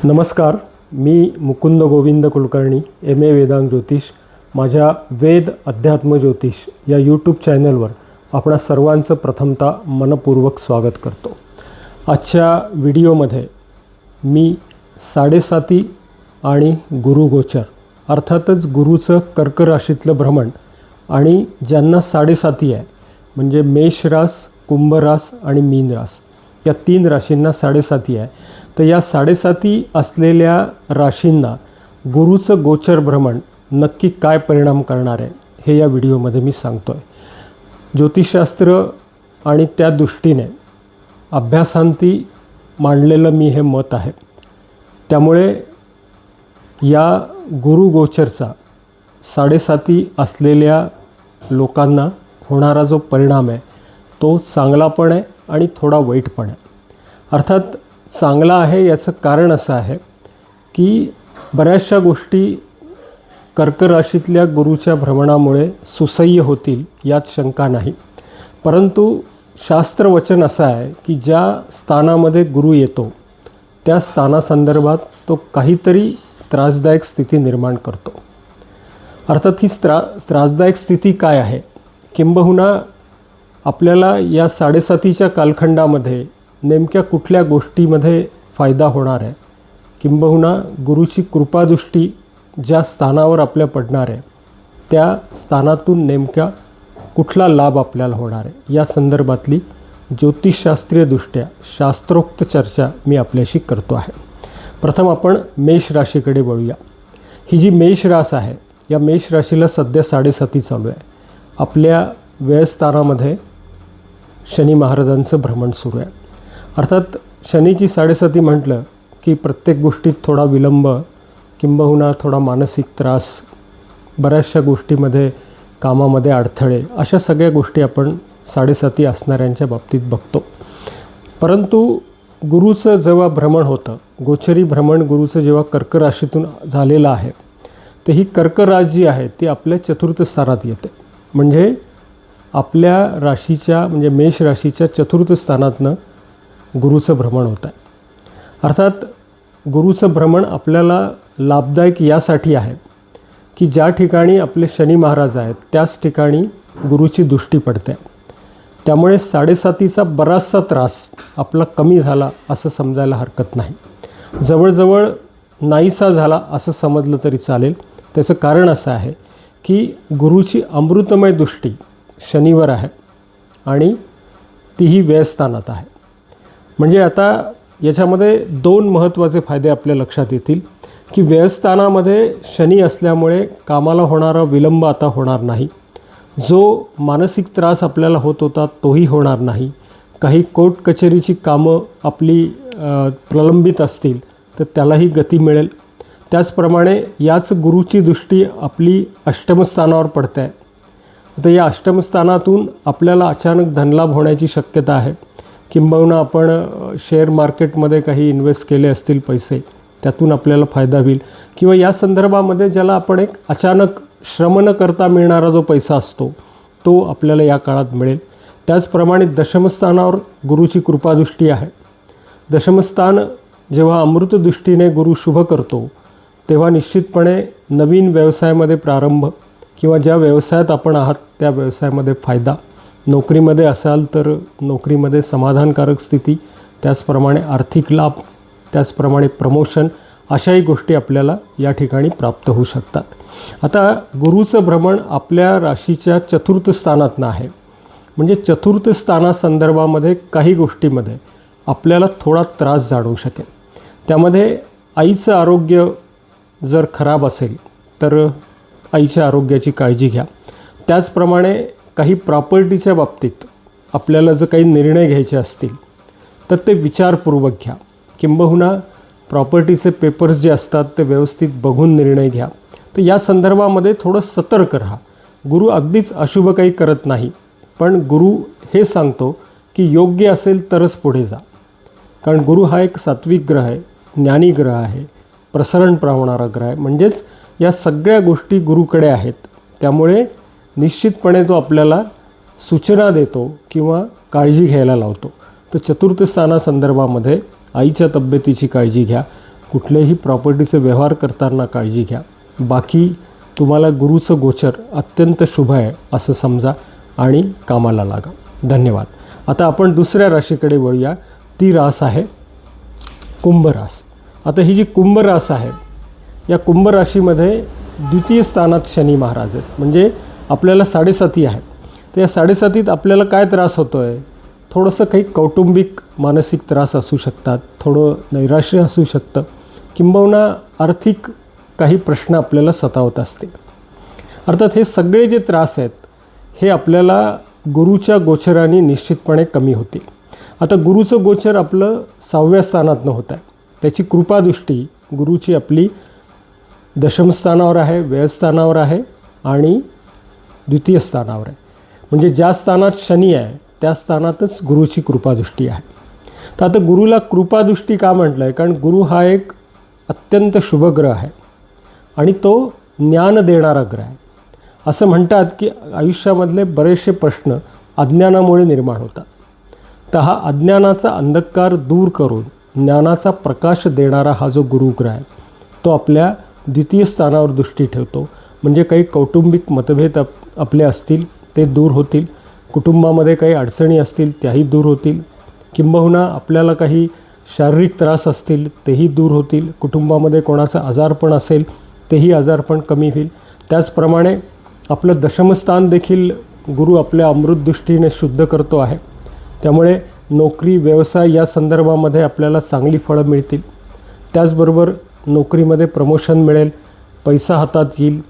नमस्कार, मी मुकुंद गोविंद कुलकर्णी, MA वेदांग ज्योतिष. माझ्या वेद अध्यात्म ज्योतिष या यूट्यूब चॅनलवर आपणा सर्वांचं प्रथमतः मनपूर्वक स्वागत करतो. आजच्या व्हिडिओमध्ये मी 7.5 आणि गुरुगोचर अर्थातच गुरुचं कर्क राशीतलं भ्रमण आणि ज्यांना 7.5 आहे म्हणजे मेष रास, कुंभ रास आणि मीन रास या 3 राशींना 7.5 आहे. तर या 7.5 असलेल्या राशींना गुरुचं गोचर भ्रमण नक्की काय परिणाम करणार आहे हे या व्हिडिओमध्ये मी सांगतो आहे. ज्योतिषशास्त्र आणि त्या दृष्टीने अभ्यासांती मांडलेलं मी हे मत आहे. त्यामुळे या गुरुगोचरचा 7.5 असलेल्या लोकांना होणारा जो परिणाम आहे तो चांगला पण आहे आणि थोडा वाईट पण आहे. अर्थात चांगला आहे याचं कारण असं आहे की बऱ्याचशा गोष्टी कर्क राशीतल्या गुरुच्या भ्रमणामुळे सुसह्य होतील यात शंका नाही. परंतु शास्त्रवचन असं आहे की ज्या स्थानामध्ये गुरु येतो त्या स्थानासंदर्भात तो काहीतरी त्रासदायक स्थिती निर्माण करतो. अर्थात ही त्रासदायक स्थिती काय आहे, किंबहुना आपल्याला या 7.5च्या कालखंडामध्ये नेमक्या कुठल्या गोष्टीमध्ये फायदा होणार आहे, किंबहुना गुरुची कृपादृष्टी ज्या स्थानावर आपल्या पडणार आहे त्या स्थानातून नेमक्या कुठला लाभ आपल्याला होणार आहे या संदर्भातली ज्योतिषशास्त्रीयदृष्ट्या शास्त्रोक्त चर्चा मी आपल्याशी करतो आहे. प्रथम आपण मेष राशीकडे वळूया. ही जी मेष रास आहे या मेष राशीला सध्या 7.5 चालू आहे. आपल्या व्ययस्थानामध्ये शनी महाराजांचं भ्रमण सुरू आहे. अर्थात शनीची 7.5 म्हटलं की प्रत्येक गोष्टीत थोडा विलंब, किंबहुना थोडा मानसिक त्रास, बऱ्याचशा गोष्टीमध्ये कामामध्ये अडथळे, अशा सगळ्या गोष्टी आपण 7.5 असणाऱ्यांच्या बाबतीत बघतो. परंतु गुरुचं जेव्हा भ्रमण होतं, गोचरी भ्रमण गुरुचं जेव्हा कर्क राशीतून झालेलं आहे, तर ही कर्क रास जी आहे ती आपल्या 4थ स्थानात येते. म्हणजे आपल्या राशीच्या म्हणजे मेष राशीच्या 4थ स्थानातनं गुरुचं भ्रमण होतं आहे. अर्थात गुरुचं भ्रमण आपल्याला लाभदायक यासाठी आहे की ज्या ठिकाणी आपले शनी महाराज आहेत त्याच ठिकाणी गुरुची दृष्टी पडते. त्यामुळे 7.5चा बराचसा त्रास आपला कमी झाला असं समजायला हरकत नाही. जवळजवळ नाहीसा झाला असं समजलं तरी चालेल. त्याचं कारण असं आहे की गुरुची अमृतमय दृष्टी शनीवर आहे आणि तीही व्ययस्थानात आहे. म्हणजे आता याच्यामध्ये 2 महत्त्वाचे फायदे आपल्या लक्षात येतील की व्ययस्थानामध्ये शनी असल्यामुळे कामाला होणारा विलंब आता होणार नाही. जो मानसिक त्रास आपल्याला होत होता तोही होणार नाही. काही कोर्ट कचेरीची कामं आपली प्रलंबित असतील तर त्यालाही गती मिळेल. त्याचप्रमाणे याच गुरुची दृष्टी आपली अष्टमस्थानावर पडते आहे. आता या अष्टमस्थानातून आपल्याला अचानक धनलाभ होण्याची शक्यता आहे. किंबहुना आपण शेअर मार्केटमध्ये काही इन्व्हेस्ट केले असतील पैसे, त्यातून आपल्याला फायदा होईल. किंवा या संदर्भामध्ये ज्याला आपण एक अचानक श्रम न करता मिळणारा जो पैसा असतो तो आपल्याला या काळात मिळेल. त्याचप्रमाणे दशमस्थानावर गुरुची कृपादृष्टी आहे. दशमस्थान जेव्हा अमृतदृष्टीने गुरु शुभ करतो तेव्हा निश्चितपणे नवीन व्यवसायामध्ये प्रारंभ किंवा ज्या व्यवसायात आपण आहात त्या व्यवसायामध्ये फायदा, नोकरीमध्ये असाल तर नोकरीमध्ये समाधानकारक स्थिती, त्याचप्रमाणे आर्थिक लाभ, त्याचप्रमाणे प्रमोशन, अशाही गोष्टी आपल्याला या ठिकाणी प्राप्त होऊ शकतात. आता गुरुचं भ्रमण आपल्या राशीच्या 4थ स्थानातनं आहे. म्हणजे 4थ स्थानासंदर्भामध्ये काही गोष्टीमध्ये आपल्याला थोडा त्रास जाणवू शकेल. त्यामध्ये आईचं आरोग्य जर खराब असेल तर आईच्या आरोग्याची काळजी घ्या. त्याचप्रमाणे काही प्रॉपर्टीच्या बाबतीत आपल्याला जर काही निर्णय घ्यायचे असतील तर ते विचारपूर्वक घ्या. किंबहुना प्रॉपर्टीचे पेपर्स जे असतात ते व्यवस्थित बघून निर्णय घ्या. तर या संदर्भामध्ये थोडं सतर्क राहा. गुरु अगदीच अशुभ काही करत नाही, पण गुरु हे सांगतो की योग्य असेल तरच पुढे जा. कारण गुरु हा एक सात्विक ग्रह आहे, ज्ञानी ग्रह आहे, प्रसरण पावणारा ग्रह आहे. म्हणजेच या सगळ्या गोष्टी गुरुकडे आहेत. त्यामुळे निश्चितपणे तो आपल्याला सूचना देतो किंवा काळजी घ्यायला लावतो. तर 4th स्थानासंदर्भामध्ये आईच्या तब्येतीची काळजी घ्या. कुठलेही प्रॉपर्टीचे व्यवहार करताना काळजी घ्या. बाकी तुम्हाला गुरुचं गोचर अत्यंत शुभ आहे असं समजा आणि कामाला लागा. धन्यवाद. आता आपण दुसऱ्या राशीकडे वळूया. ती रास आहे कुंभ रास. आता ही जी कुंभ रास आहे, या कुंभ राशीमध्ये द्वितीय स्थानात शनी महाराज आहेत. म्हणजे आपल्याला 7.5 आहे. तर या 7.5 आपल्याला काय त्रास होतो आहे? थोडंसं काही कौटुंबिक मानसिक त्रास असू शकतात, थोडं नैराश्य असू शकतं, किंबहुना आर्थिक काही प्रश्न आपल्याला सतावत असते. अर्थात हे सगळे जे त्रास आहेत हे आपल्याला गुरुच्या गोचराने निश्चितपणे कमी होतील. आता गुरुचं गोचर आपलं 6व्या स्थानातनं होत आहे. त्याची कृपादृष्टी गुरुची आपली दशमस्थानावर आहे, व्ययस्थानावर आहे आणि द्वितीय स्थानावर आहे. म्हणजे ज्या स्थानात शनी आहे त्या स्थानातच गुरुची कृपादृष्टी आहे. तर आता गुरुला कृपादृष्टी का म्हटलं आहे? कारण गुरु हा एक अत्यंत शुभ ग्रह आहे आणि तो ज्ञान देणारा ग्रह आहे. असं म्हणतात की आयुष्यामधले बरेचसे प्रश्न अज्ञानामुळे निर्माण होतात. तर हा अज्ञानाचा अंधकार दूर करून ज्ञानाचा प्रकाश देणारा हा जो गुरुग्रह आहे तो आपल्या द्वितीय स्थानावर दृष्टी ठेवतो. म्हणजे काही कौटुंबिक मतभेद आपले असतील ते दूर होतील, कुटुंबामध्ये काही अडचणी असतील त्याही दूर होतील, किंबहुना आपल्याला काही शारीरिक त्रास असतील तेही दूर होतील, कुटुंबामध्ये कोणाचं आजारपण असेल तेही आजारपण कमी होईल. त्याचप्रमाणे आपलं दशमस्थान देखील गुरु आपल्या अमृतदृष्टीने शुद्ध करतो आहे. त्यामुळे नोकरी व्यवसाय या संदर्भामध्ये आपल्याला चांगली फळं मिळतील. त्याचबरोबर नोकरीमध्ये प्रमोशन मिळेल, पैसा हातात येईल.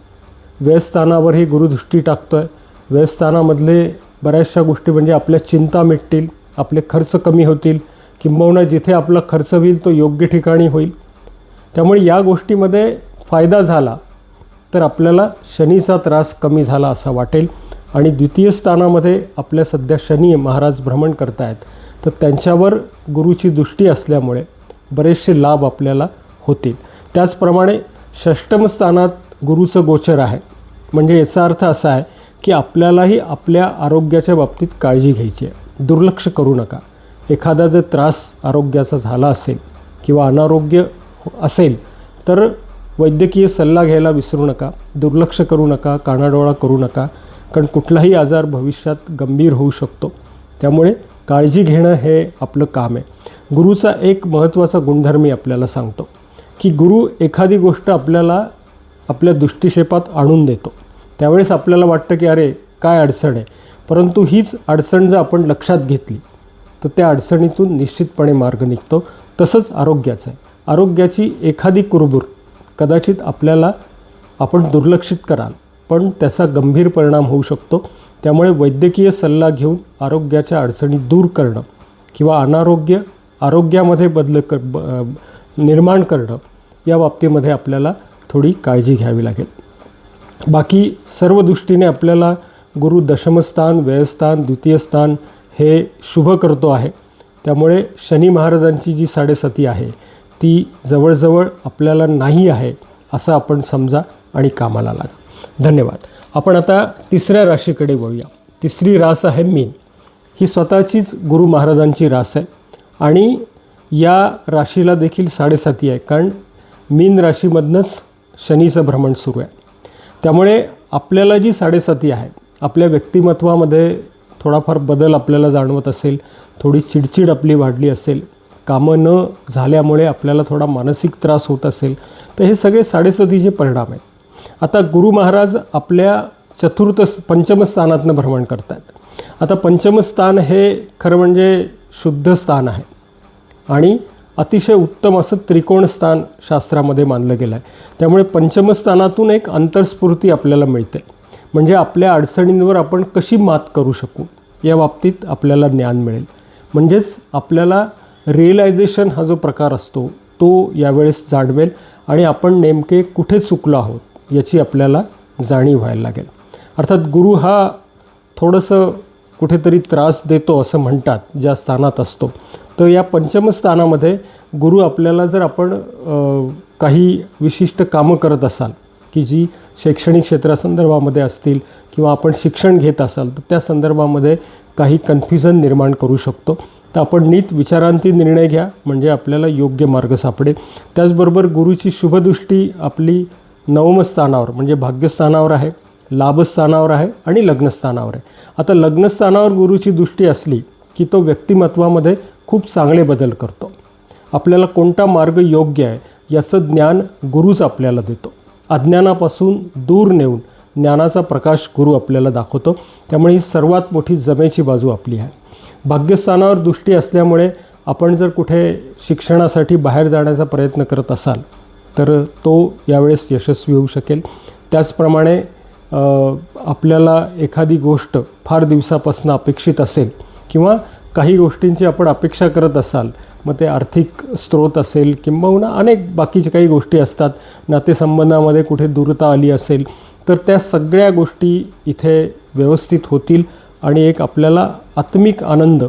व्ययस्थानावरही गुरुदृष्टी टाकतो आहे. व्ययस्थानामधले बऱ्याचशा गोष्टी म्हणजे आपल्या चिंता मिटतील, आपले खर्च कमी होतील, किंबहुना जिथे आपला खर्च होईल तो योग्य ठिकाणी होईल. त्यामुळे या गोष्टीमध्ये फायदा झाला तर आपल्याला शनीचा त्रास कमी झाला असा वाटेल. आणि द्वितीय स्थानामध्ये आपल्या सध्या शनी महाराज भ्रमण करत आहेत, तर त्यांच्यावर गुरुची दृष्टी असल्यामुळे बरेचसे लाभ आपल्याला होतील. त्याचप्रमाणे षष्टम स्थानात गुरुचं गोचर आहे. म्हणजे याचा अर्थ असा आहे की आपल्यालाही आपल्या आरोग्याच्या बाबतीत काळजी घ्यायची आहे. दुर्लक्ष करू नका. एखादा जर त्रास आरोग्याचा झाला असेल किंवा अनारोग्य असेल तर वैद्यकीय सल्ला घ्यायला विसरू नका. दुर्लक्ष करू नका, कानाडोळा करू नका, कारण कुठलाही आजार भविष्यात गंभीर होऊ शकतो. त्यामुळे काळजी घेणं हे आपलं काम आहे. गुरुचा एक महत्त्वाचा गुणधर्म मी आपल्याला सांगतो की गुरु एखादी गोष्ट आपल्याला आपल्या दृष्टिक्षेपात आणून देतो. त्यावेळेस आपल्याला वाटतं की अरे काय अडचण आहे, परंतु हीच अडचण जर आपण लक्षात घेतली तर त्या अडचणीतून निश्चितपणे मार्ग निघतो. तसंच आरोग्याचं आहे. आरोग्याची एखादी कुरबुर कदाचित आपण दुर्लक्षित कराल, पण त्याचा गंभीर परिणाम होऊ शकतो. त्यामुळे वैद्यकीय सल्ला घेऊन आरोग्याच्या अडचणी दूर करणं किंवा आरोग्यामध्ये निर्माण करणं या बाबतीमध्ये आपल्याला थोडी काळजी घ्यावी लागेल. बाकी सर्व दृष्टीने आपल्याला गुरु दशमस्थान, व्ययस्थान, द्वितीय स्थान हे शुभ करतो आहे. त्यामुळे शनी महाराजांची जी 7.5 आहे ती जवळजवळ आपल्याला नाही आहे असं आपण समजा आणि कामाला लागा. धन्यवाद. आपण आता तिसऱ्या राशीकडे वळूया. तिसरी रास आहे मीन. ही स्वतःचीच गुरु महाराजांची रास आहे आणि या राशीला देखील 7.5 आहे, कारण मीन राशीमधनंच शनीचं भ्रमण सुरू आहे. त्यामुळे आपल्याला जी 7.5 आहे आपल्या व्यक्तिमत्वामध्ये थोडाफार बदल आपल्याला जाणवत असेल, थोडी चिडचिड आपली वाढली असेल, कामं न झाल्यामुळे आपल्याला थोडा मानसिक त्रास होत असेल, तर हे सगळे 7.5चे परिणाम आहेत. आता गुरु महाराज आपल्या पंचम स्थानातनं भ्रमण करत आहेत. आता पंचम स्थान हे खरं म्हणजे शुद्ध स्थान आहे आणि अतिशय उत्तम असं त्रिकोण स्थान शास्त्रामध्ये मानलं गेलं आहे. त्यामुळे पंचम स्थानातून एक अंतर्स्फूर्ती आपल्याला मिळते. म्हणजे आपल्या अडचणींवर आपण कशी मात करू शकू या बाबतीत आपल्याला ज्ञान मिळेल. म्हणजेच आपल्याला रिअलायझेशन हा जो प्रकार असतो तो यावेळेस जाणवेल आणि आपण नेमके कुठे चुकलो आहोत याची आपल्याला जाणीव व्हायला लागेल. अर्थात गुरु हा थोडंसं कुठेतरी त्रास देतो असं म्हणतात ज्या स्थानात असतो. तर या पंचम स्थानामध्ये गुरु आपल्याला जर आपण काही विशिष्ट कामं करत असाल की जी शैक्षणिक क्षेत्रासंदर्भामध्ये असतील किंवा आपण शिक्षण घेत असाल तर त्या संदर्भामध्ये काही कन्फ्युजन निर्माण करू शकतो. तर आपण नीट विचारांती निर्णय घ्या, म्हणजे आपल्याला योग्य मार्ग सापडेल. त्याचबरोबर गुरुची शुभदृष्टी आपली नवम स्थानावर म्हणजे भाग्यस्थानावर आहे, लाभस्थानावर आहे आणि लग्नस्थानावर आहे. आता लग्नस्थानावर गुरुची दृष्टी असली की तो व्यक्तिमत्वामध्ये खूप चांगले बदल करतो. आपल्याला कोणता मार्ग योग्य आहे याचं ज्ञान गुरुच आपल्याला देतो. अज्ञानापासून दूर नेऊन ज्ञानाचा प्रकाश गुरु आपल्याला दाखवतो. त्यामुळे ही सर्वात मोठी जमेची बाजू आपली आहे. भाग्यस्थानावर दृष्टी असल्यामुळे आपण जर कुठे शिक्षणासाठी बाहेर जाण्याचा प्रयत्न करत असाल तर तो यावेळेस यशस्वी होऊ शकेल. त्याचप्रमाणे आपल्याला एखादी गोष्ट फार दिवसापासून अपेक्षित असेल किंवा काही गोष्टींची आपण अपेक्षा करत असाल, मग ते आर्थिक स्रोत असेल किंबहुना अनेक बाकीच्या काही गोष्टी असतात, नातेसंबंधामध्ये कुठे दूरता आली असेल, तर त्या सगळ्या गोष्टी इथे व्यवस्थित होतील आणि एक आपल्याला आत्मिक आनंद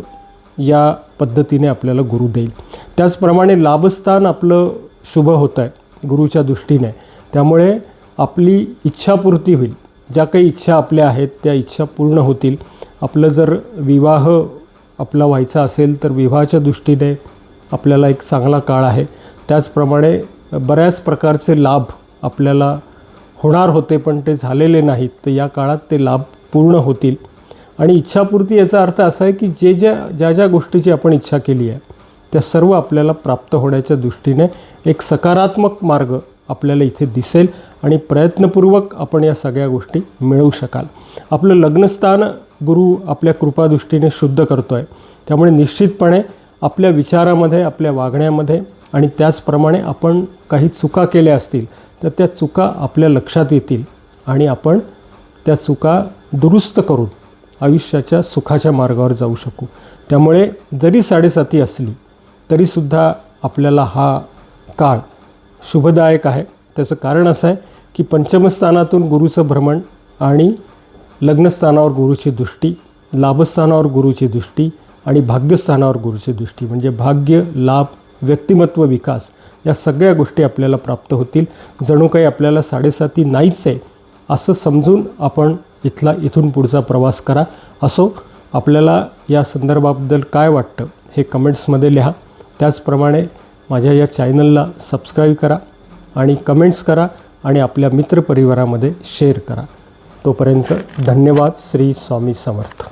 या पद्धतीने आपल्याला गुरु देईल. त्याचप्रमाणे लाभस्थान आपलं शुभ होतं आहे गुरुच्या दृष्टीने, त्यामुळे आपली इच्छापूर्ती होईल. ज्या काही इच्छा आपल्या आहेत त्या इच्छा पूर्ण होतील. आपलं जर विवाह आपला व्हायचा असेल तर विवाहाच्या दृष्टीने आपल्याला एक चांगला काळ आहे. त्याचप्रमाणे बऱ्याच प्रकारचे लाभ आपल्याला होणार होते पण ते झालेले नाहीत, तर या काळात ते लाभ पूर्ण होतील. आणि इच्छापूर्ती याचा अर्थ असा आहे की ज्या गोष्टीची आपण इच्छा केली आहे त्या सर्व आपल्याला प्राप्त होण्याच्या दृष्टीने एक सकारात्मक मार्ग आपल्याला इथे दिसेल आणि प्रयत्नपूर्वक आपण या सगळ्या गोष्टी मिळवू शकाल. आपलं लग्नस्थान गुरु आपल्या कृपादृष्टीने शुद्ध करतो आहे. त्यामुळे निश्चितपणे आपल्या विचारामध्ये, आपल्या वागण्यामध्ये आणि त्याचप्रमाणे आपण काही चुका केल्या असतील तर त्या चुका आपल्या लक्षात येतील आणि आपण त्या चुका दुरुस्त करून आयुष्याच्या सुखाच्या मार्गावर जाऊ शकू. त्यामुळे जरी 7.5 असली तरीसुद्धा आपल्याला हा काळ शुभदायक आहे. त्याचं कारण असं आहे की पंचमस्थानातून गुरुचं भ्रमण आणि लग्नस्थानावर गुरुची दृष्टी, लाभस्थानावर गुरुची दृष्टी आणि भाग्यस्थानावर गुरुची दृष्टी म्हणजे भाग्य, लाभ, व्यक्तिमत्व विकास या सगळ्या गोष्टी आपल्याला प्राप्त होतील. जणू काही आपल्याला 7.5 नाहीच आहे असं समजून आपण इथून पुढचा प्रवास करा. असो, आपल्याला या संदर्भाबद्दल काय वाटतं हे कमेंट्समध्ये लिहा. त्याचप्रमाणे माझ्या या चॅनलला सबस्क्राईब करा आणि कमेंट्स करा आणि आपल्या मित्रपरिवारामध्ये शेअर करा. तोपर्यंत धन्यवाद. श्री स्वामी समर्थ.